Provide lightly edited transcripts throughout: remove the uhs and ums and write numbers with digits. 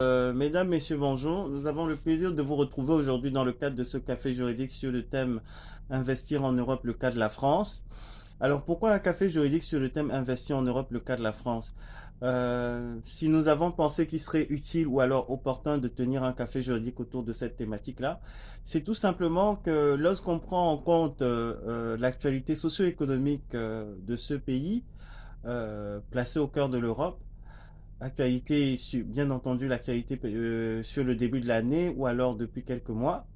Mesdames, Messieurs, bonjour. Nous avons le plaisir de vous retrouver aujourd'hui dans le cadre de ce café juridique sur le thème Investir en Europe, le cas de la France. Alors pourquoi un café juridique sur le thème Investir en Europe, le cas de la France? Si nous avons pensé qu'il serait utile ou alors opportun de tenir un café juridique autour de cette thématique-là, c'est tout simplement que lorsqu'on prend en compte l'actualité socio-économique de ce pays, placé au cœur de l'Europe, actualité, bien entendu, l'actualité sur le début de l'année ou alors depuis quelques mois,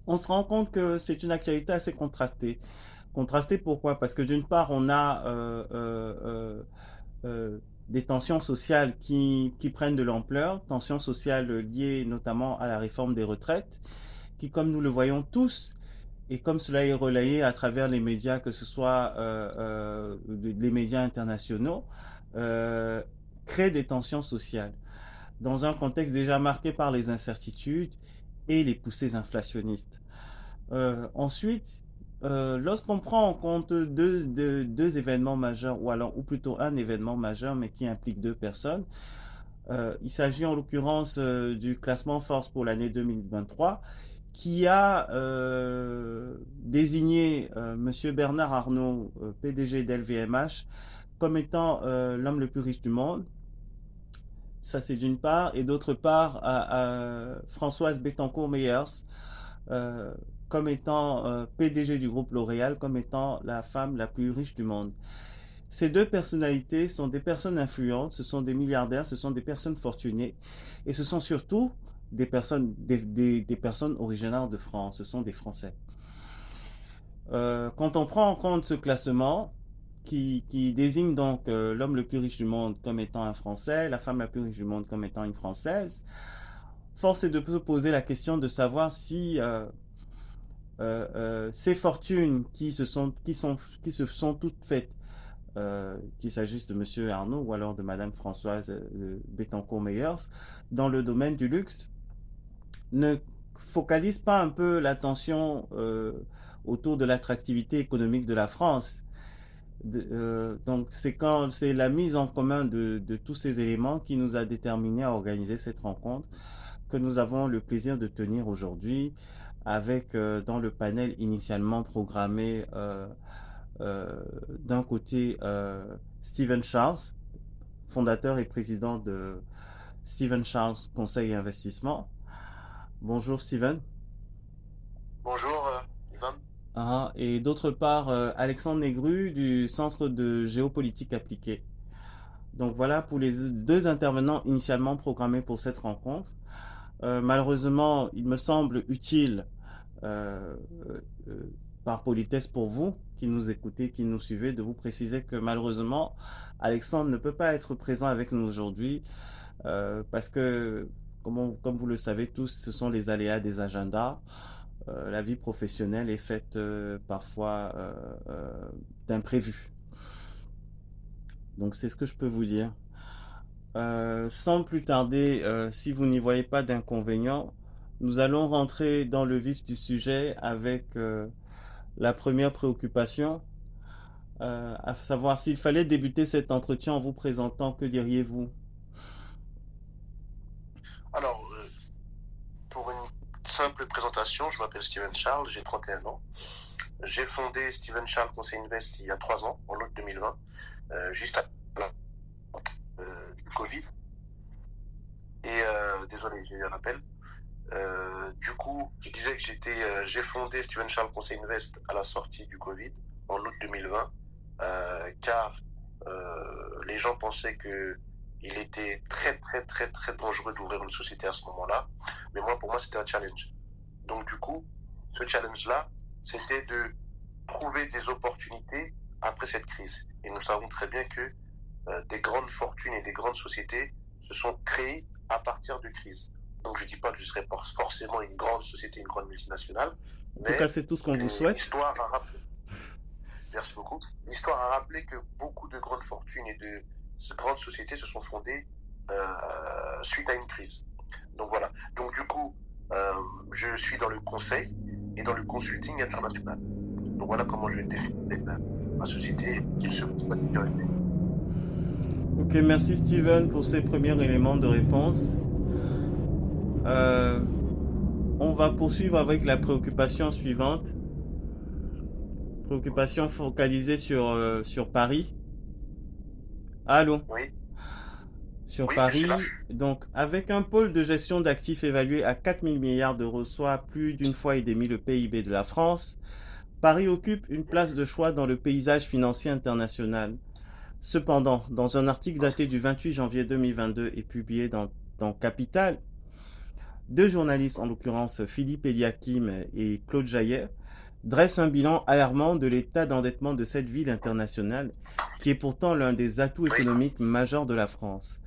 on se rend compte que c'est une actualité assez contrastée. Contrastée pourquoi? Parce que d'une part, on a des tensions sociales qui prennent de l'ampleur, tensions sociales liées notamment à la réforme des retraites, qui, comme nous le voyons tous, et comme cela est relayé à travers les médias, que ce soit les médias internationaux, euh, crée des tensions sociales dans un contexte déjà marqué par les incertitudes et les poussées inflationnistes. Ensuite, lorsqu'on prend en compte deux événements majeurs, ou plutôt un événement majeur, mais qui implique deux personnes, il s'agit en l'occurrence du classement force pour l'année 2023, qui a désigné Monsieur Bernard Arnault, PDG d'LVMH, comme étant l'homme le plus riche du monde. Ça, c'est d'une part. Et d'autre part, à Françoise Bettencourt-Meyers, euh, comme étant PDG du groupe L'Oréal, comme étant la femme la plus riche du monde. Ces deux personnalités sont des personnes influentes, ce sont des milliardaires, ce sont des personnes fortunées, et ce sont surtout des personnes originaires de France, ce sont des Français. Quand on prend en compte ce classement, qui désigne donc l'homme le plus riche du monde comme étant un Français, la femme la plus riche du monde comme étant une Française, force est de se poser la question de savoir si ces fortunes qui se sont toutes faites, qu'il s'agisse de Monsieur Arnaud ou alors de Madame Françoise Bettencourt-Meyers, dans le domaine du luxe, ne focalisent pas un peu l'attention autour de l'attractivité économique de la France. Donc c'est la mise en commun de tous ces éléments qui nous a déterminés à organiser cette rencontre que nous avons le plaisir de tenir aujourd'hui avec dans le panel initialement programmé d'un côté Stephen Charles, fondateur et président de Stephen Charles Conseil et Investissement. Bonjour Stephen. Bonjour, Ivan. Ah, et d'autre part Alexandre Négru du Centre de géopolitique appliquée. Donc voilà pour les deux intervenants initialement programmés pour cette rencontre. Malheureusement, il me semble utile, euh, euh, par politesse pour vous qui nous écoutez, qui nous suivez, de vous préciser que malheureusement, Alexandre ne peut pas être présent avec nous aujourd'hui parce que, comme vous le savez tous, ce sont les aléas des agendas. La vie professionnelle est faite parfois d'imprévus. Donc c'est ce que je peux vous dire. Sans plus tarder, si vous n'y voyez pas d'inconvénient, nous allons rentrer dans le vif du sujet avec la première préoccupation, à savoir s'il fallait débuter cet entretien en vous présentant, que diriez-vous? Alors, pour une simple présentation, je m'appelle Steven Charles, j'ai 31 ans. J'ai fondé Steven Charles Conseil Invest il y a 3 ans, en août 2020, juste après du Covid. Et désolé, j'ai eu un appel. Du coup, je disais que j'ai fondé Steven Charles Conseil Invest à la sortie du Covid, en août 2020, car les gens pensaient que il était très très très très dangereux d'ouvrir une société à ce moment-là. Mais moi, pour moi, c'était un challenge. Donc du coup, ce challenge-là, c'était de trouver des opportunités après cette crise. Et nous savons très bien que des grandes fortunes et des grandes sociétés se sont créées à partir de crises. Donc je ne dis pas que je serai forcément une grande société, une grande multinationale, En tout cas, mais c'est tout ce qu'on vous souhaite. l'histoire a rappelé, merci beaucoup, l'histoire a rappelé que beaucoup de grandes fortunes et de grandes sociétés se sont fondées suite à une crise. Donc voilà. Donc du coup, euh, je suis dans le conseil et dans le consulting international. Donc voilà comment je définis ma société qui se pourrait priorité. Ok, merci Steven pour ces premiers éléments de réponse. Euh, on va poursuivre avec la préoccupation suivante. Préoccupation focalisée sur Paris. Allô? Oui, Sur oui, je suis là. Paris, donc avec un pôle de gestion d'actifs évalué à 4 000 milliards d'euros, soit plus d'une fois et demi le PIB de la France, Paris occupe une place de choix dans le paysage financier international. Cependant, dans un article daté du 28 janvier 2022 et publié dans Capital, deux journalistes, en l'occurrence Philippe Eliakim et Claude Jaillet, dressent un bilan alarmant de l'état d'endettement de cette ville internationale, qui est pourtant l'un des atouts Oui, économiques majeurs de la France.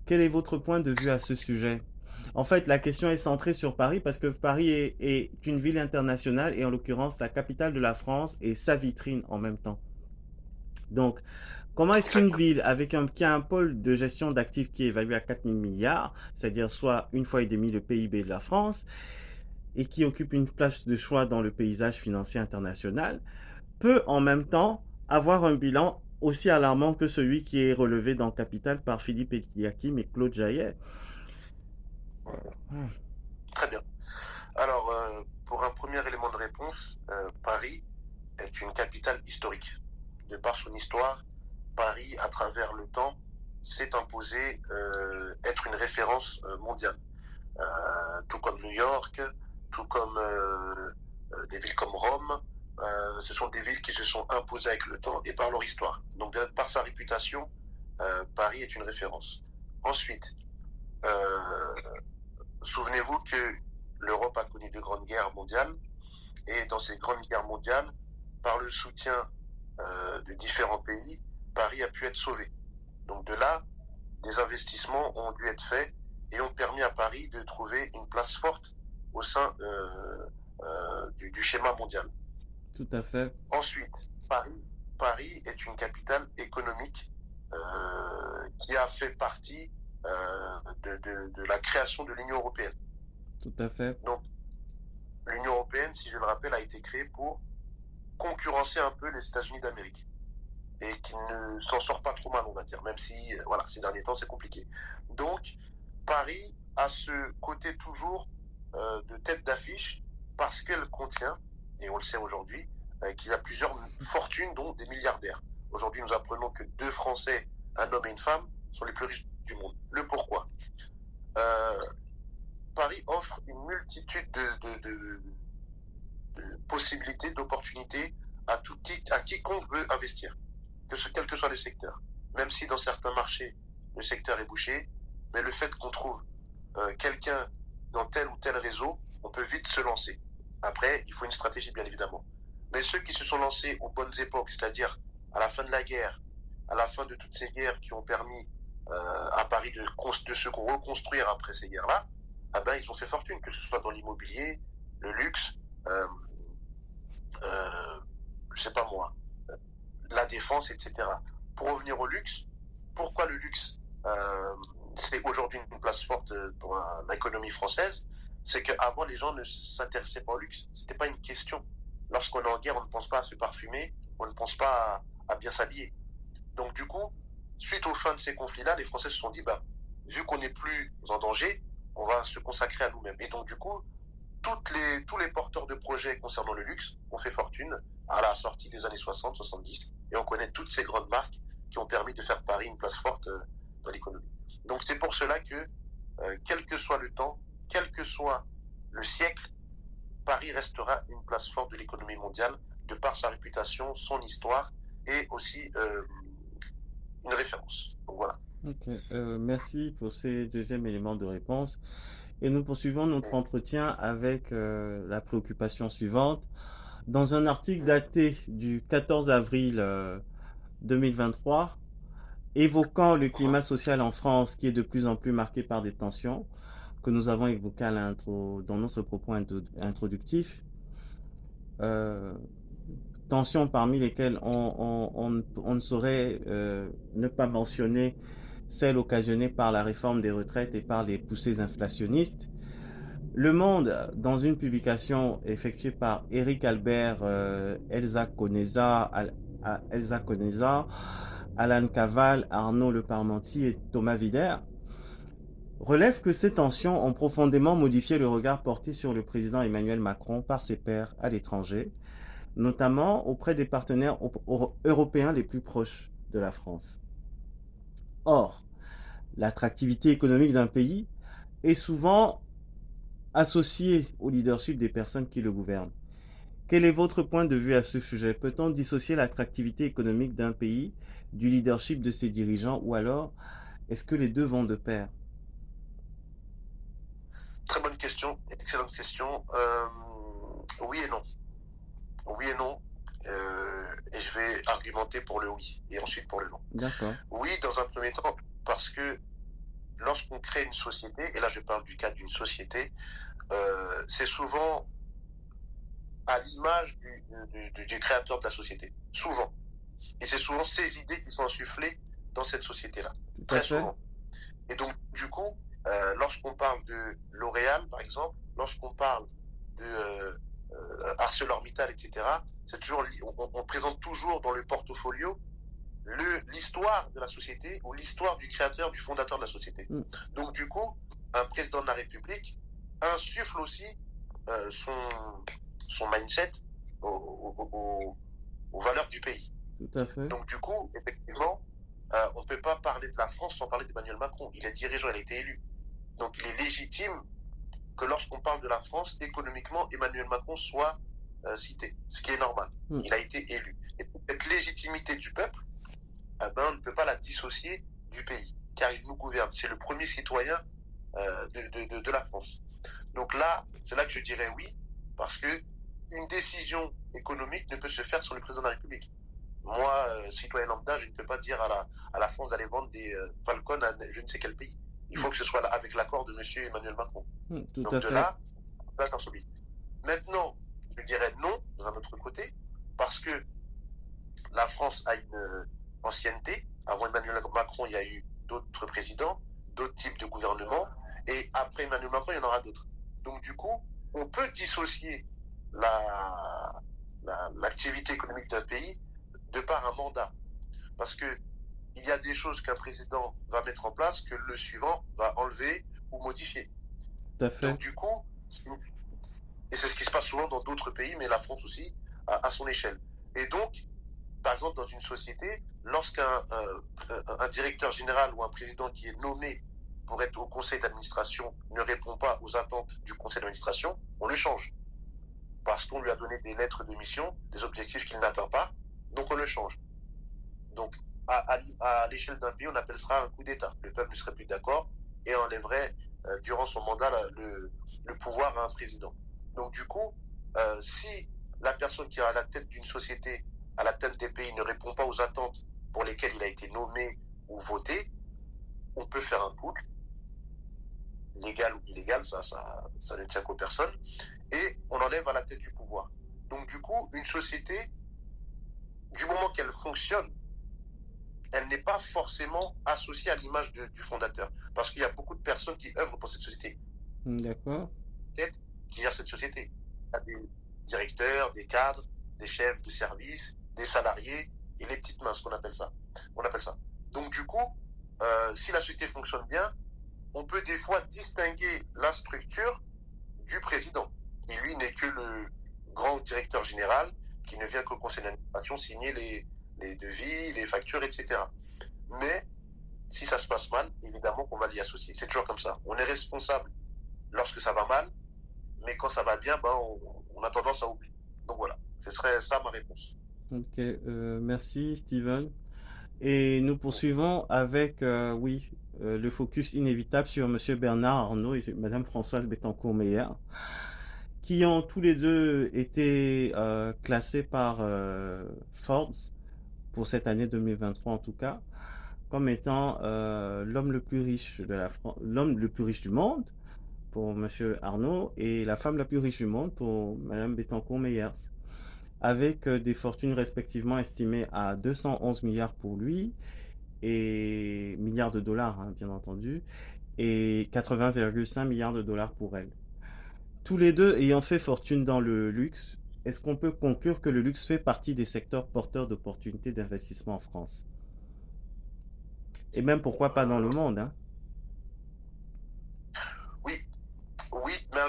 Quel est votre point de vue à ce sujet? En fait, la question est centrée sur Paris parce que Paris est une ville internationale et en l'occurrence la capitale de la France et sa vitrine en même temps. Donc, comment est-ce qu'une exactement. ville avec qui a un pôle de gestion d'actifs qui est évalué à 4 000 milliards, c'est-à-dire soit une fois et demi le PIB de la France, et qui occupe une place de choix dans le paysage financier international, peut en même temps avoir un bilan aussi alarmant que celui qui est relevé dans Capital par Philippe Eliakim et Claude Jaillet? Très bien. Alors, pour un premier élément de réponse, Paris est une capitale historique. De par son histoire, Paris, à travers le temps, s'est imposé être une référence mondiale. Tout comme New York, tout comme des villes comme Rome. Ce sont des villes qui se sont imposées avec le temps et par leur histoire. Donc, par sa réputation, Paris est une référence. Ensuite, euh, souvenez-vous que l'Europe a connu de grandes guerres mondiales et dans ces grandes guerres mondiales, par le soutien de différents pays, Paris a pu être sauvé. Donc de là, des investissements ont dû être faits et ont permis à Paris de trouver une place forte au sein du schéma mondial. Tout à fait, Ensuite, Paris est une capitale économique qui a fait partie de la création de l'Union européenne. tout à fait. Donc l'Union européenne, si je le rappelle, a été créée pour concurrencer un peu les États-Unis d'Amérique et qui ne s'en sort pas trop mal, on va dire, même si voilà, ces derniers temps c'est compliqué. Donc Paris a ce côté toujours de tête d'affiche parce qu'elle contient, et on le sait aujourd'hui, qu'il y a plusieurs fortunes, dont des milliardaires. Aujourd'hui, nous apprenons que deux Français, un homme et une femme, sont les plus riches du monde. Le pourquoi euh, Paris offre une multitude de possibilités, d'opportunités à quiconque veut investir, quel que soit le secteur. Même si dans certains marchés, le secteur est bouché, mais le fait qu'on trouve quelqu'un dans tel ou tel réseau, on peut vite se lancer. Après, il faut une stratégie, bien évidemment. Mais ceux qui se sont lancés aux bonnes époques, c'est-à-dire à la fin de la guerre, à la fin de toutes ces guerres qui ont permis à Paris de se reconstruire après ces guerres-là, ah ben, ils ont fait fortune, que ce soit dans l'immobilier, le luxe, euh, euh, je sais pas moi, la défense, etc. Pour revenir au luxe, pourquoi le luxe c'est aujourd'hui une place forte pour l'économie française? C'est qu'avant, les gens ne s'intéressaient pas au luxe. C'était pas une question. Lorsqu'on est en guerre, on ne pense pas à se parfumer, on ne pense pas à bien s'habiller. Donc du coup, suite aux fins de ces conflits-là, les Français se sont dit, bah, vu qu'on n'est plus en danger, on va se consacrer à nous-mêmes. Et donc du coup, tous les porteurs de projets concernant le luxe ont fait fortune à la sortie des années 60-70 et on connaît toutes ces grandes marques qui ont permis de faire Paris une place forte dans l'économie. Donc c'est pour cela que, quel que soit le temps, quel que soit le siècle, Paris restera une place forte de l'économie mondiale de par sa réputation, son histoire et aussi une référence. Donc voilà. Ok, merci pour ces deuxièmes éléments de réponse. Et nous poursuivons notre entretien avec la préoccupation suivante. Dans un article daté du 14 avril 2023, évoquant le climat social en France qui est de plus en plus marqué par des tensions, que nous avons évoqué dans notre propos introductif, euh, tensions parmi lesquelles on ne saurait ne pas mentionner celles occasionnées par la réforme des retraites et par les poussées inflationnistes. Le Monde, dans une publication effectuée par Eric Albert, Elsa Conesa, Alan Caval, Arnaud Le Parmentier et Thomas Vider, relève que ces tensions ont profondément modifié le regard porté sur le président Emmanuel Macron par ses pairs à l'étranger, notamment auprès des partenaires européens les plus proches de la France. Or, l'attractivité économique d'un pays est souvent associée au leadership des personnes qui le gouvernent. Quel est votre point de vue à ce sujet? Peut-on dissocier l'attractivité économique d'un pays du leadership de ses dirigeants ou alors est-ce que les deux vont de pair? Très bonne question, excellente question. Oui et non. Oui et non. Et je vais argumenter pour le oui et ensuite pour le non. D'accord. Oui, dans un premier temps, parce que lorsqu'on crée une société, et là je parle du cas d'une société, c'est souvent à l'image du créateur de la société. Souvent. Et c'est souvent ces idées qui sont insufflées dans cette société-là. Tout à Très fait. souvent. Et donc, du coup, lorsqu'on parle de L'Oréal, par exemple, lorsqu'on parle de ArcelorMittal, etc., c'est toujours, on présente toujours dans le portfolio l'histoire de la société ou l'histoire du créateur, du fondateur de la société. Mm. Donc, du coup, un président de la République insuffle aussi son mindset aux valeurs du pays. Tout à fait. Donc, du coup, effectivement, on ne peut pas parler de la France sans parler d'Emmanuel Macron. Il est dirigeant, il a été élu. Donc, il est légitime que lorsqu'on parle de la France, économiquement, Emmanuel Macron soit cité, ce qui est normal. Il a été élu. Et cette légitimité du peuple, on ne peut pas la dissocier du pays, car il nous gouverne. C'est le premier citoyen de la France. Donc là, c'est là que je dirais oui, parce que une décision économique ne peut se faire sur le président de la République. Moi, citoyen lambda, je ne peux pas dire à la France d'aller vendre des Falcon à je ne sais quel pays. Il faut que ce soit avec l'accord de M. Emmanuel Macron. Tout Donc à de fait. là celui. Maintenant, je dirais non, d'un autre côté, parce que la France a une ancienneté. Avant Emmanuel Macron, il y a eu d'autres présidents, d'autres types de gouvernements, et après Emmanuel Macron, il y en aura d'autres. Donc du coup, on peut dissocier l'activité économique d'un pays de par un mandat. Parce que il y a des choses qu'un président va mettre en place que le suivant va enlever ou modifier. Tout à fait. Donc du coup, et c'est ce qui se passe souvent dans d'autres pays, mais la France aussi, à son échelle. Et donc, par exemple, dans une société, lorsqu'un un directeur général ou un président qui est nommé pour être au conseil d'administration ne répond pas aux attentes du conseil d'administration, on le change. Parce qu'on lui a donné des lettres de mission, des objectifs qu'il n'atteint pas, donc on le change. Donc, à l'échelle d'un pays, on appelle ça un coup d'État. Le peuple ne serait plus d'accord et enlèverait, durant son mandat, le pouvoir à un président. Donc, du coup, si la personne qui est à la tête d'une société, à la tête des pays, ne répond pas aux attentes pour lesquelles il a été nommé ou voté, on peut faire un putsch, légal ou illégal, ça ne tient qu'aux personnes, et on enlève à la tête du pouvoir. Donc, du coup, une société, du moment qu'elle fonctionne, elle n'est pas forcément associée à l'image du fondateur. Parce qu'il y a beaucoup de personnes qui œuvrent pour cette société. D'accord. Qui gèrent cette société. Il y a des directeurs, des cadres, des chefs de service, des salariés et les petites mains, ce qu'on appelle ça. Donc du coup, si la société fonctionne bien, on peut des fois distinguer la structure du président, qui lui n'est que le grand directeur général, qui ne vient qu'au conseil d'administration signer les devis, les factures, etc. Mais si ça se passe mal, évidemment qu'on va l'y associer. C'est toujours comme ça. On est responsable lorsque ça va mal, mais quand ça va bien, on a tendance à oublier. Donc voilà, ce serait ça ma réponse. Ok, merci Steven. Et nous poursuivons avec, le focus inévitable sur Monsieur Bernard Arnault et Madame Françoise Bettencourt-Meyer, qui ont tous les deux été classés par Forbes pour cette année 2023 en tout cas, comme étant l'homme le plus riche de l'homme le plus riche du monde pour Monsieur Arnault et la femme la plus riche du monde pour Madame Bettencourt-Meyers, avec des fortunes respectivement estimées à 211 milliards pour lui et milliards de dollars, hein, bien entendu, et 80,5 milliards de dollars pour elle. Tous les deux ayant fait fortune dans le luxe, est-ce qu'on peut conclure que le luxe fait partie des secteurs porteurs d'opportunités d'investissement en France? Et même pourquoi pas dans le monde, hein?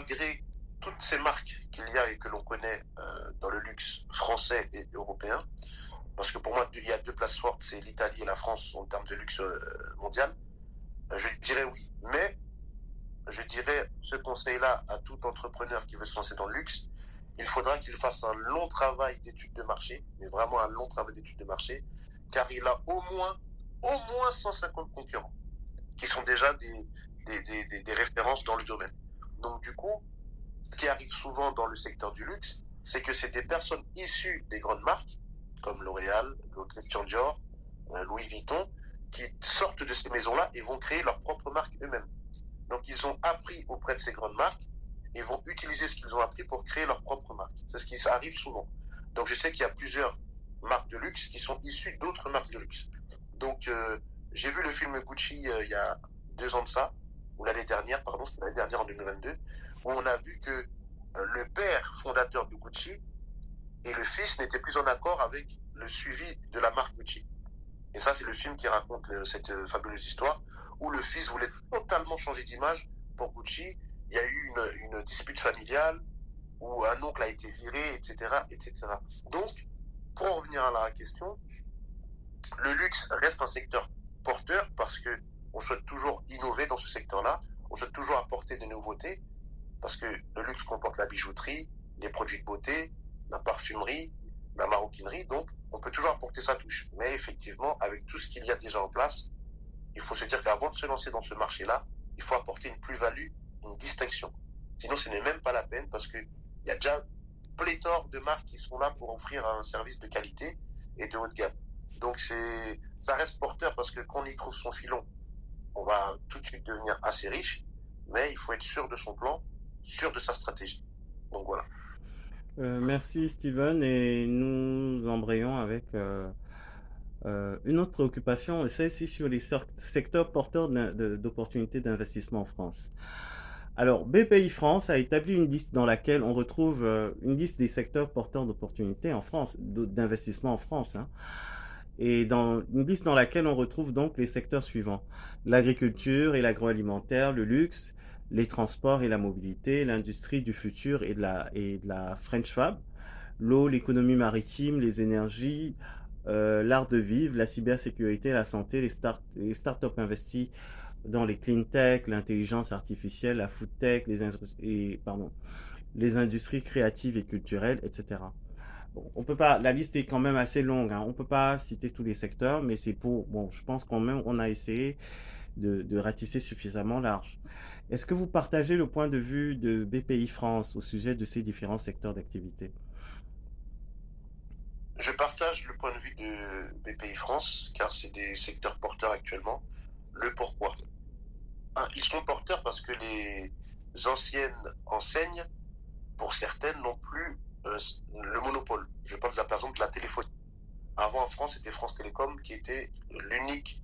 malgré toutes ces marques qu'il y a et que l'on connaît dans le luxe français et européen, parce que pour moi, il y a deux places fortes, c'est l'Italie et la France en termes de luxe mondial, je dirais oui. Mais je dirais ce conseil-là à tout entrepreneur qui veut se lancer dans le luxe, il faudra qu'il fasse un long travail d'études de marché, mais vraiment un long travail d'études de marché, car il a au moins 150 concurrents, qui sont déjà des références dans le domaine. Donc du coup, ce qui arrive souvent dans le secteur du luxe, c'est que c'est des personnes issues des grandes marques, comme L'Oréal, Christian Dior, Louis Vuitton, qui sortent de ces maisons-là et vont créer leur propre marque eux-mêmes. Donc ils ont appris auprès de ces grandes marques et vont utiliser ce qu'ils ont appris pour créer leur propre marque. C'est ce qui arrive souvent. Donc je sais qu'il y a plusieurs marques de luxe qui sont issues d'autres marques de luxe. Donc j'ai vu le film Gucci il y a 2 ans de ça, ou l'année dernière, pardon, c'était l'année dernière en 2022, où on a vu que le père fondateur de Gucci et le fils n'étaient plus en accord avec le suivi de la marque Gucci. Et ça, c'est le film qui raconte cette fabuleuse histoire où le fils voulait totalement changer d'image pour Gucci. Il y a eu une dispute familiale où un oncle a été viré, etc., etc. Donc, pour en revenir à la question, le luxe reste un secteur porteur parce que on souhaite toujours innover dans ce secteur-là, on souhaite toujours apporter des nouveautés parce que le luxe comporte la bijouterie, les produits de beauté, la parfumerie, la maroquinerie, donc on peut toujours apporter sa touche. Mais effectivement, avec tout ce qu'il y a déjà en place, il faut se dire qu'avant de se lancer dans ce marché-là, il faut apporter une plus-value, une distinction. Sinon, ce n'est même pas la peine parce qu'il y a déjà pléthore de marques qui sont là pour offrir un service de qualité et de haut de gamme. Donc ça reste porteur parce que quand on y trouve son filon, on va tout de suite devenir assez riche, mais il faut être sûr de son plan, sûr de sa stratégie. Donc voilà. Merci Steven et nous embrayons avec une autre préoccupation, celle-ci sur les secteurs porteurs d'opportunités d'investissement en France. Alors, BPI France a établi une liste dans laquelle on retrouve une liste des secteurs porteurs d'opportunités en France, d'investissement en France, hein. Et dans une liste dans laquelle on retrouve donc les secteurs suivants: l'agriculture et l'agroalimentaire, le luxe, les transports et la mobilité, l'industrie du futur et de la French Fab, l'eau, l'économie maritime, les énergies, l'art de vivre, la cybersécurité, la santé, les startups investies dans les clean tech, l'intelligence artificielle, la food tech, les industries créatives et culturelles, etc. Bon, on peut pas, la liste est quand même assez longue, hein. On peut pas citer tous les secteurs, mais c'est pour, bon, je pense quand même on a essayé de ratisser suffisamment large. Est-ce que vous partagez le point de vue de BPI France au sujet de ces différents secteurs d'activité? Je partage le point de vue de BPI France, car c'est des secteurs porteurs actuellement. Le pourquoi? Ils sont porteurs parce que les anciennes enseignes, pour certaines, n'ont plus le monopole. Je parle par exemple de la téléphonie. Avant en France, c'était France Télécom qui était l'unique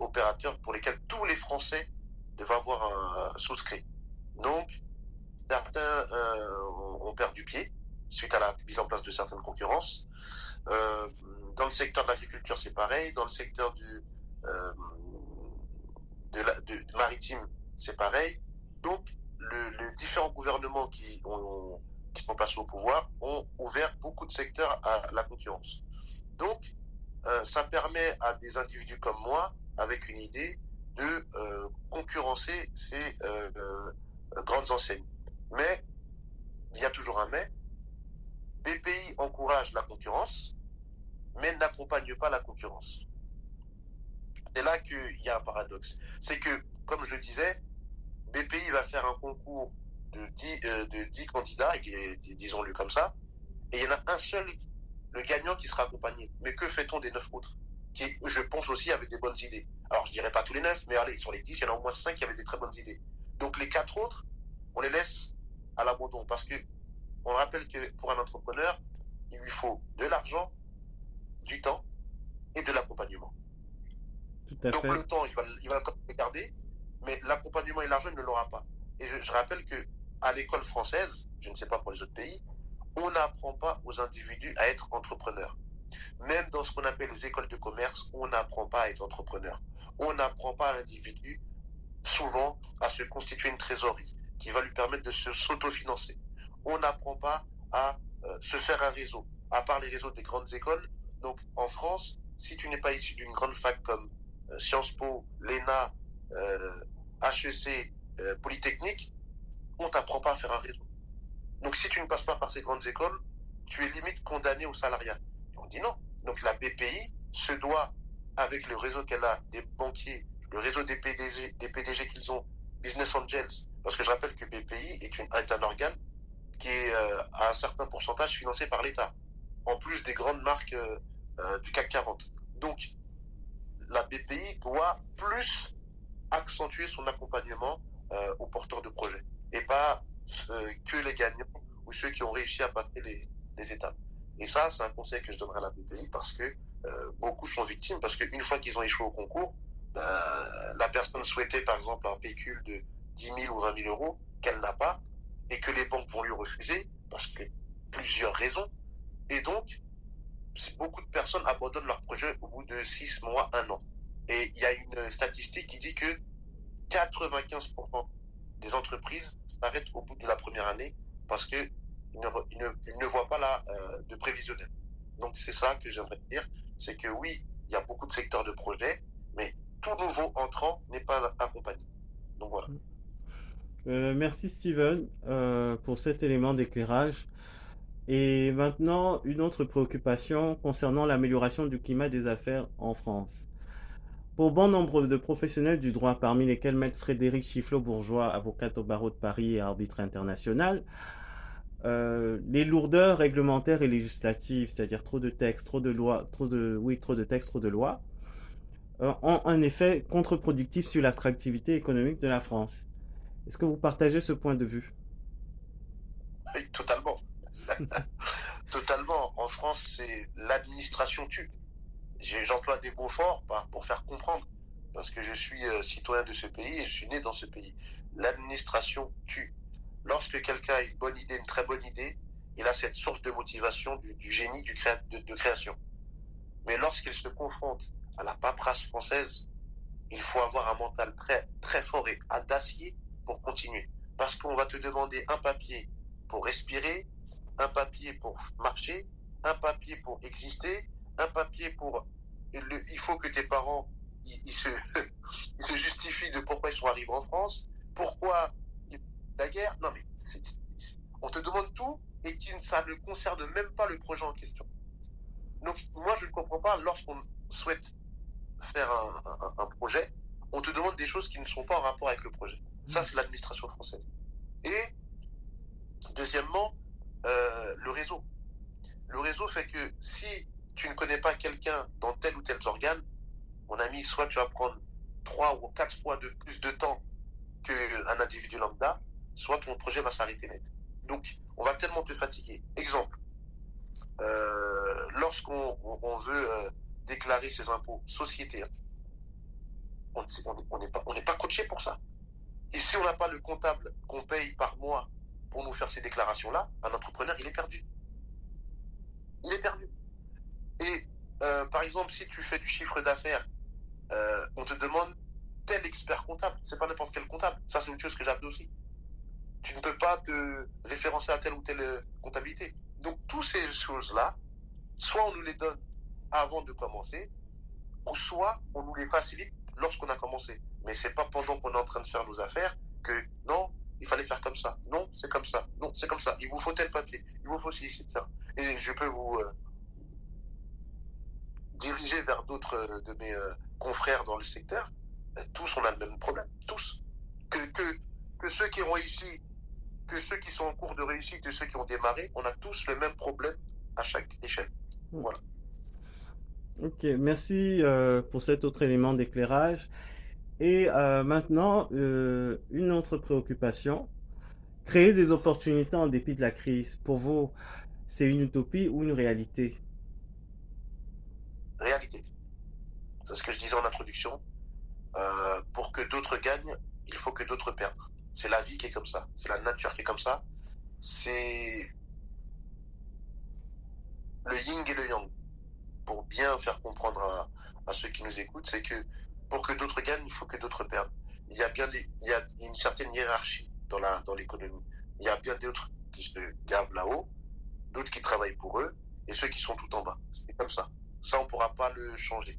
opérateur pour lequel tous les Français devaient avoir un souscrit. Donc, certains ont perdu pied suite à la mise en place de certaines concurrences. Dans le secteur de l'agriculture, c'est pareil. Dans le secteur du maritime, c'est pareil. Donc, les différents gouvernements qui sont passés au pouvoir ont ouvert beaucoup de secteurs à la concurrence. Donc, ça permet à des individus comme moi, avec une idée, de concurrencer ces grandes enseignes. Mais, il y a toujours un mais, BPI encourage la concurrence, mais n'accompagne pas la concurrence. C'est là qu'il y a un paradoxe. C'est que, comme je le disais, BPI va faire un concours de 10 candidats, disons-le comme ça, et il y en a un seul, le gagnant, qui sera accompagné. Mais que fait-on des 9 autres qui, je pense aussi, avec des bonnes idées? Alors, je dirais pas tous les 9, mais allez, sur les 10, il y en a au moins 5 qui avaient des très bonnes idées. Donc, les 4 autres, on les laisse à l'abandon. Parce que on rappelle que pour un entrepreneur, il lui faut de l'argent, du temps et de l'accompagnement. Tout à Donc, fait. le temps, il va le garder, mais l'accompagnement et l'argent, il ne l'aura pas. Et je rappelle que à l'école française, je ne sais pas pour les autres pays, on n'apprend pas aux individus à être entrepreneurs. Même dans ce qu'on appelle les écoles de commerce, on n'apprend pas à être entrepreneur. On n'apprend pas à l'individu, souvent, à se constituer une trésorerie. qui va lui permettre de s'autofinancer. On n'apprend pas à se faire un réseau, à part les réseaux des grandes écoles. Donc en France, si tu n'es pas issu d'une grande fac comme Sciences Po, l'ENA, HEC, Polytechnique, on t'apprend pas à faire un réseau. Donc si tu ne passes pas par ces grandes écoles, tu es limite condamné au salariat. On dit non. Donc la BPI se doit, avec le réseau qu'elle a, des banquiers, le réseau des PDG qu'ils ont, Business Angels, parce que je rappelle que BPI est un organe qui est à un certain pourcentage financé par l'État, en plus des grandes marques du CAC 40. Donc la BPI doit plus accentuer son accompagnement aux porteurs de projets et pas que les gagnants ou ceux qui ont réussi à passer les étapes. Et ça, c'est un conseil que je donnerai à la BPI parce que beaucoup sont victimes, parce qu'une fois qu'ils ont échoué au concours, la personne souhaitait par exemple un pécule de 10 000 ou 20 000 euros qu'elle n'a pas et que les banques vont lui refuser parce que plusieurs raisons. Et donc, beaucoup de personnes abandonnent leur projet au bout de 6 mois, 1 an. Et il y a une statistique qui dit que 95% des entreprises s'arrêtent au bout de la première année parce qu'ils ne voient pas de prévisionnel. Donc c'est ça que j'aimerais dire, c'est que oui, il y a beaucoup de secteurs de projets, mais tout nouveau entrant n'est pas accompagné. Donc voilà. Merci Steven pour cet élément d'éclairage. Et maintenant, une autre préoccupation concernant l'amélioration du climat des affaires en France. Pour bon nombre de professionnels du droit, parmi lesquels Maître Frédéric Chifflot-Bourgeois, avocate au barreau de Paris et arbitre international, les lourdeurs réglementaires et législatives, c'est-à-dire trop de textes, trop de lois, trop de textes, trop de lois, ont un effet contre-productif sur l'attractivité économique de la France. Est-ce que vous partagez ce point de vue? Oui, totalement. Totalement. En France, c'est l'administration tue. J'emploie des mots forts pour faire comprendre, parce que je suis citoyen de ce pays et je suis né dans ce pays. L'administration tue. Lorsque quelqu'un a une bonne idée, une très bonne idée, il a cette source de motivation, du génie de création. Mais lorsqu'il se confronte à la paperasse française, il faut avoir un mental très, très fort et d'acier pour continuer. Parce qu'on va te demander un papier pour respirer, un papier pour marcher, un papier pour exister, un papier pour... Il faut que tes parents ils se justifient de pourquoi ils sont arrivés en France, pourquoi la guerre. Non mais on te demande tout et ça ne concerne même pas le projet en question. Donc moi je ne comprends pas, lorsqu'on souhaite faire un projet, on te demande des choses qui ne sont pas en rapport avec le projet. Ça, c'est l'administration française. Et deuxièmement, le réseau. Le réseau fait que si tu ne connais pas quelqu'un dans tel ou tel organe, mon ami, soit tu vas prendre 3 ou 4 fois de plus de temps qu'un individu lambda, soit ton projet va s'arrêter net. Donc, on va tellement te fatiguer. Exemple, lorsqu'on veut déclarer ses impôts sociétaires, on n'est pas coaché pour ça. Et si on n'a pas le comptable qu'on paye par mois pour nous faire ces déclarations-là, un entrepreneur, il est perdu. Il est perdu. Et par exemple, si tu fais du chiffre d'affaires, on te demande tel expert comptable. C'est pas n'importe quel comptable. Ça, c'est une chose que j'ai appris aussi. Tu ne peux pas te référencer à telle ou telle comptabilité. Donc, toutes ces choses-là, soit on nous les donne avant de commencer, ou soit on nous les facilite lorsqu'on a commencé. Mais c'est pas pendant qu'on est en train de faire nos affaires que non, il fallait faire comme ça. Non, c'est comme ça. Non, c'est comme ça. Il vous faut tel papier. Il vous faut ceci, etc. Et je peux vous diriger vers d'autres de mes confrères dans le secteur. Tous, on a le même problème. Tous. Que ceux qui ont réussi, que ceux qui sont en cours de réussite, que ceux qui ont démarré, on a tous le même problème à chaque échelle. Voilà. Ok, merci pour cet autre élément d'éclairage. Et maintenant, une autre préoccupation, créer des opportunités en dépit de la crise. Pour vous, c'est une utopie ou une réalité? Réalité. C'est ce que je disais en introduction. Pour que d'autres gagnent, il faut que d'autres perdent. C'est la vie qui est comme ça. C'est la nature qui est comme ça. C'est le yin et le yang. Pour bien faire comprendre à ceux qui nous écoutent, c'est que pour que d'autres gagnent, il faut que d'autres perdent. Il y a une certaine hiérarchie. dans l'économie. Il y a bien d'autres qui se gavent là-haut, d'autres qui travaillent pour eux, et ceux qui sont tout en bas. C'est comme ça. Ça, on ne pourra pas le changer.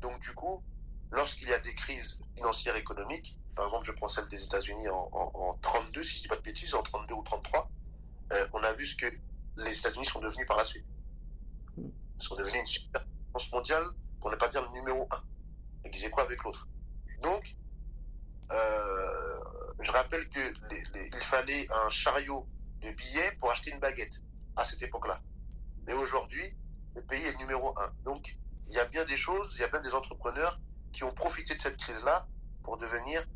Donc, du coup, lorsqu'il y a des crises financières économiques, par exemple, je prends celle des États-Unis en 32, si je ne dis pas de bêtises, en 32 ou 33, on a vu ce que les États-Unis sont devenus par la suite. Ils sont devenus une superpuissance mondiale, pour ne pas dire le numéro un. Et qu'ils aient quoi avec l'autre. Donc, je rappelle que il fallait un chariot de billets pour acheter une baguette à cette époque-là. Et aujourd'hui, le pays est le numéro un. Donc, il y a bien des choses, il y a bien des entrepreneurs qui ont profité de cette crise-là pour devenir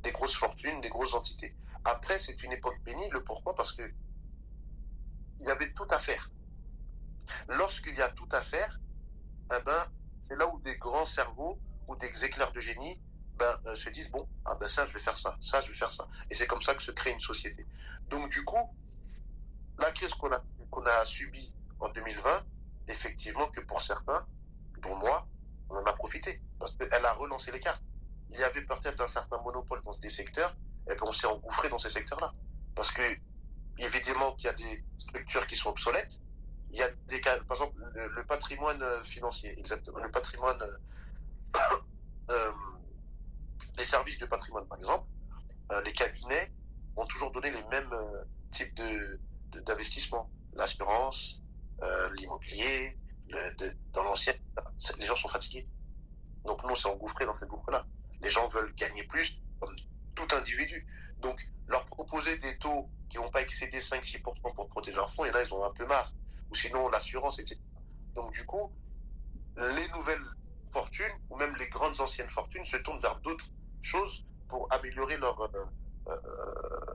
des grosses fortunes, des grosses entités. Après, c'est une époque pénible. Pourquoi? Parce que il y avait tout à faire. Lorsqu'il y a tout à faire, eh ben, c'est là où des grands cerveaux ou des éclairs de génie se disent bon, ah ben ça, je vais faire ça, ça, je vais faire ça. Et c'est comme ça que se crée une société. Donc, du coup, la crise qu'on a subie en 2020, effectivement, que pour certains, dont moi, on en a profité. Parce qu'elle a relancé les cartes. Il y avait peut-être un certain monopole dans des secteurs, et puis on s'est engouffré dans ces secteurs-là. Parce que, évidemment, qu'il y a des structures qui sont obsolètes. Il y a des cas, par exemple, le patrimoine financier, exactement. Le patrimoine, euh, les services de patrimoine, par exemple, les cabinets ont toujours donné les mêmes types d'investissement. L'assurance, l'immobilier, dans l'ancien, les gens sont fatigués. Donc nous, on s'est engouffrés dans cette boucle-là. Les gens veulent gagner plus, comme tout individu. Donc, leur proposer des taux qui n'ont pas excédé 5-6% pour protéger leur fonds, et là, ils ont un peu marre. Ou sinon, l'assurance, etc. Donc, du coup, les nouvelles fortunes, ou même les grandes anciennes fortunes, se tournent vers d'autres choses pour améliorer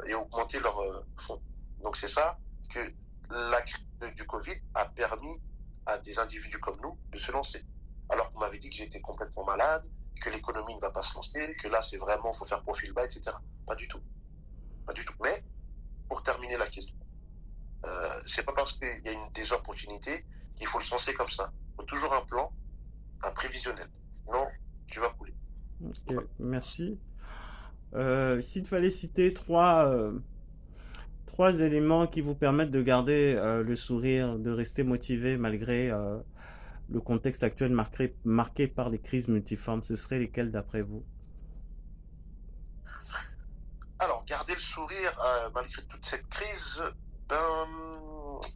et augmenter leurs fonds. Donc, c'est ça que la crise du Covid a permis à des individus comme nous de se lancer. Alors qu'on m'avait dit que j'étais complètement malade, que l'économie ne va pas se lancer, que là, c'est vraiment, il faut faire profil bas, etc. Pas du tout. Pas du tout. Mais, pour terminer la question, c'est pas parce qu'il y a des opportunités qu'il faut le lancer comme ça. Il faut toujours un plan, un prévisionnel. Sinon, tu vas couler. Ok, merci. S'il fallait citer trois éléments qui vous permettent de garder le sourire, de rester motivé malgré le contexte actuel marqué par les crises multiformes, ce seraient lesquels d'après vous? Alors, garder le sourire malgré toute cette crise,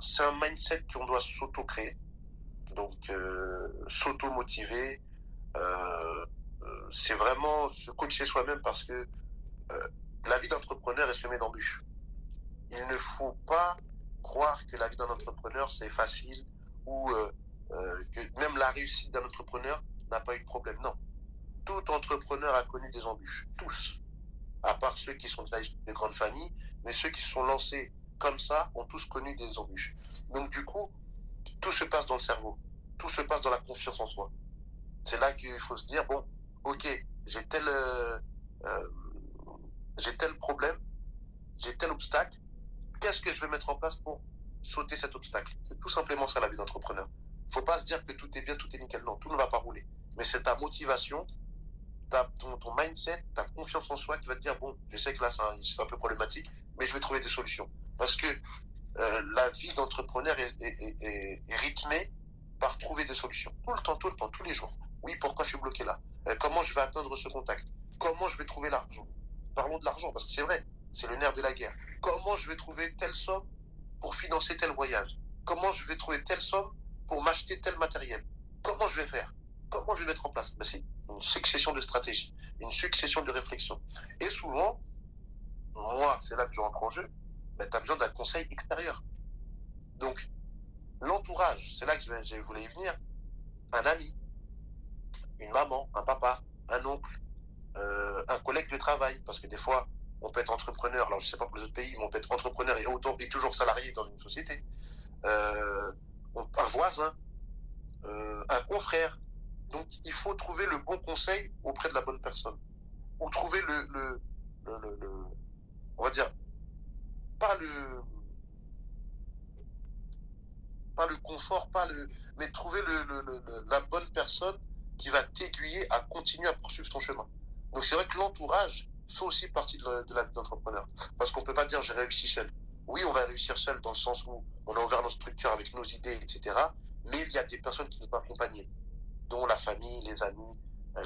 c'est un mindset qu'on doit s'auto-créer. Donc, s'auto-motiver, c'est vraiment se coacher soi-même parce que la vie d'entrepreneur est semée d'embûches. Il ne faut pas croire que la vie d'un entrepreneur c'est facile ou que même la réussite d'un entrepreneur n'a pas eu de problème. Non. Tout entrepreneur a connu des embûches. Tous. À part ceux qui sont déjà issus de grandes familles, mais ceux qui se sont lancés comme ça ont tous connu des embûches. Donc du coup, tout se passe dans le cerveau. Tout se passe dans la confiance en soi. C'est là qu'il faut se dire, bon, ok, j'ai tel problème, j'ai tel obstacle, qu'est-ce que je vais mettre en place pour sauter cet obstacle? C'est tout simplement ça la vie d'entrepreneur. Il ne faut pas se dire que tout est bien, tout est nickel. Non, tout ne va pas rouler. Mais c'est ta motivation, ton mindset, ta confiance en soi qui va te dire, bon, je sais que là c'est un peu problématique, mais je vais trouver des solutions. Parce que la vie d'entrepreneur est rythmée par trouver des solutions. Tout le temps, tous les jours. Oui, pourquoi je suis bloqué là? Comment je vais atteindre ce contact? Comment je vais trouver l'argent? Parlons de l'argent, parce que c'est vrai, c'est le nerf de la guerre. Comment je vais trouver telle somme pour financer tel voyage? Comment je vais trouver telle somme pour m'acheter tel matériel? Comment je vais faire? Comment je vais mettre en place? C'est une succession de stratégies, une succession de réflexions. Et souvent, moi, c'est là que je rentre en jeu, tu as besoin d'un conseil extérieur. Donc, l'entourage, c'est là que je voulais y venir, un ami, une maman, un papa, un oncle, un collègue de travail, parce que des fois, on peut être entrepreneur, alors je ne sais pas pour les autres pays, mais on peut être entrepreneur et toujours salarié dans une société, un voisin, un confrère. Donc, il faut trouver le bon conseil auprès de la bonne personne. Ou trouver on va dire, pas le confort, mais trouver la bonne personne qui va t'aiguiller à continuer à poursuivre ton chemin. Donc c'est vrai que l'entourage fait aussi partie de la vie d'entrepreneur. Parce qu'on ne peut pas dire j'ai réussi seul. Oui, on va réussir seul dans le sens où on a ouvert nos structures avec nos idées, etc. Mais il y a des personnes qui nous ont accompagnés, dont la famille, les amis,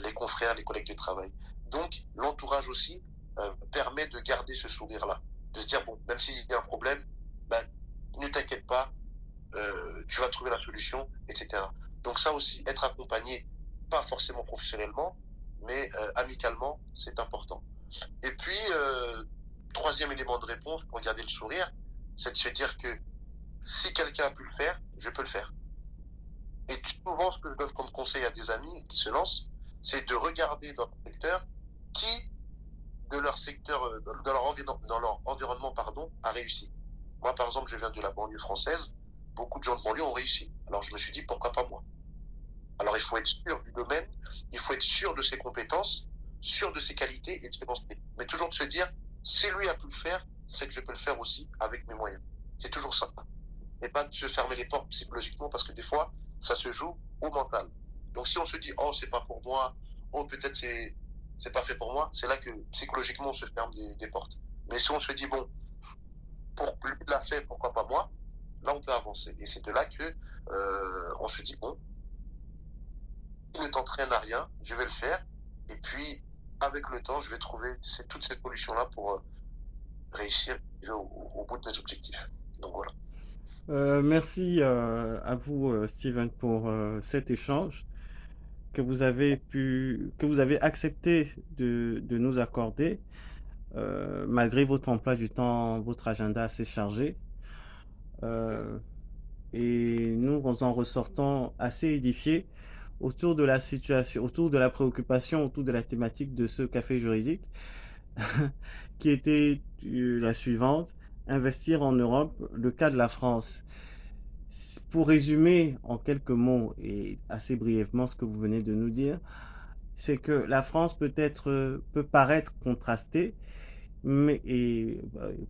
les confrères, les collègues de travail. Donc, l'entourage aussi permet de garder ce sourire-là. De se dire, bon, même s'il y a un problème, ben, ne t'inquiète pas, tu vas trouver la solution, etc. Donc ça aussi, être accompagné, pas forcément professionnellement, mais amicalement, c'est important. Et puis, troisième élément de réponse pour garder le sourire, c'est de se dire que si quelqu'un a pu le faire, je peux le faire. Et souvent, ce que je donne comme conseil à des amis qui se lancent, c'est de regarder dans leur secteur qui, de leur secteur, dans leur environnement, pardon, a réussi. Moi, par exemple, je viens de la banlieue française. Beaucoup de gens de banlieue ont réussi. Alors, je me suis dit, pourquoi pas moi? Alors, il faut être sûr du domaine, il faut être sûr de ses compétences, sûr de ses qualités et de ses pensées. Mais toujours de se dire, si lui a pu le faire, c'est que je peux le faire aussi avec mes moyens. C'est toujours ça. Et pas de se fermer les portes psychologiquement parce que des fois, ça se joue au mental. Donc, si on se dit, oh, c'est pas pour moi, oh, peut-être c'est pas fait pour moi, c'est là que psychologiquement, on se ferme des portes. Mais si on se dit, bon, pour lui l'a fait, pourquoi pas moi? Là, on peut avancer. Et c'est de là que on se dit, bon, il ne tente rien à rien, je vais le faire. Et puis, avec le temps, je vais trouver toutes ces solutions-là pour réussir au bout de mes objectifs. Donc voilà. Merci à vous, Steven, pour cet échange que vous avez accepté de nous accorder, malgré votre emploi du temps, votre agenda assez chargé. Euh, et nous en ressortons assez édifiés autour de la situation, autour de la préoccupation, autour de la thématique de ce café juridique, qui était la suivante: investir en Europe, le cas de la France. Pour résumer en quelques mots et assez brièvement ce que vous venez de nous dire, c'est que la France peut paraître contrastée, mais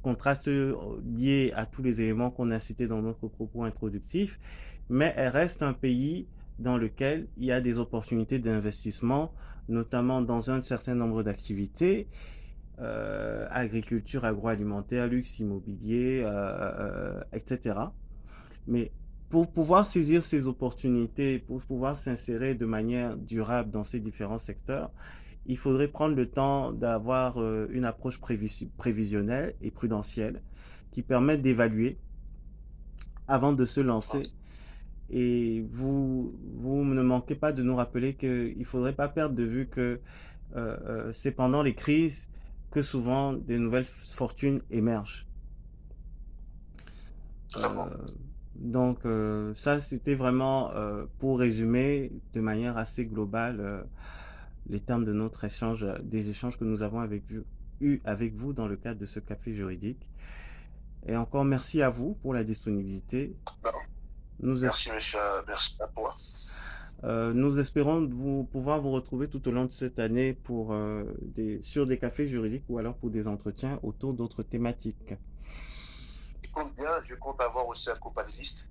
contraste lié à tous les éléments qu'on a cités dans notre propos introductif, mais elle reste un pays dans lequel il y a des opportunités d'investissement, notamment dans un certain nombre d'activités, agriculture, agroalimentaire, luxe immobilier, etc. Mais pour pouvoir saisir ces opportunités, pour pouvoir s'insérer de manière durable dans ces différents secteurs, il faudrait prendre le temps d'avoir une approche prévisionnelle et prudentielle qui permette d'évaluer avant de se lancer. Et vous ne manquez pas de nous rappeler qu'il ne faudrait pas perdre de vue que c'est pendant les crises que souvent des nouvelles fortunes émergent. Totalement. Donc ça, c'était vraiment pour résumer de manière assez globale les termes de notre échange, des échanges que nous avons eu avec vous dans le cadre de ce café juridique. Et encore merci à vous pour la disponibilité. Merci, monsieur. Merci à toi. Nous espérons pouvoir vous retrouver tout au long de cette année sur des cafés juridiques ou alors pour des entretiens autour d'autres thématiques. Je compte avoir aussi un co-panéliste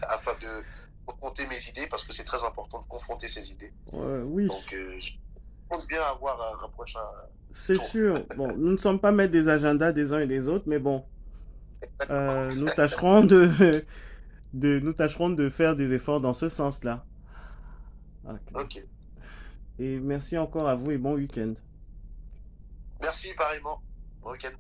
afin de confronter mes idées parce que c'est très important de confronter ses idées. Oui. Donc, je compte bien avoir un prochain. C'est sûr. Bon, nous ne sommes pas maîtres des agendas des uns et des autres, mais bon, nous tâcherons nous tâcherons de faire des efforts dans ce sens-là. Ok. Et merci encore à vous et bon week-end. Merci pareillement. Bon week-end.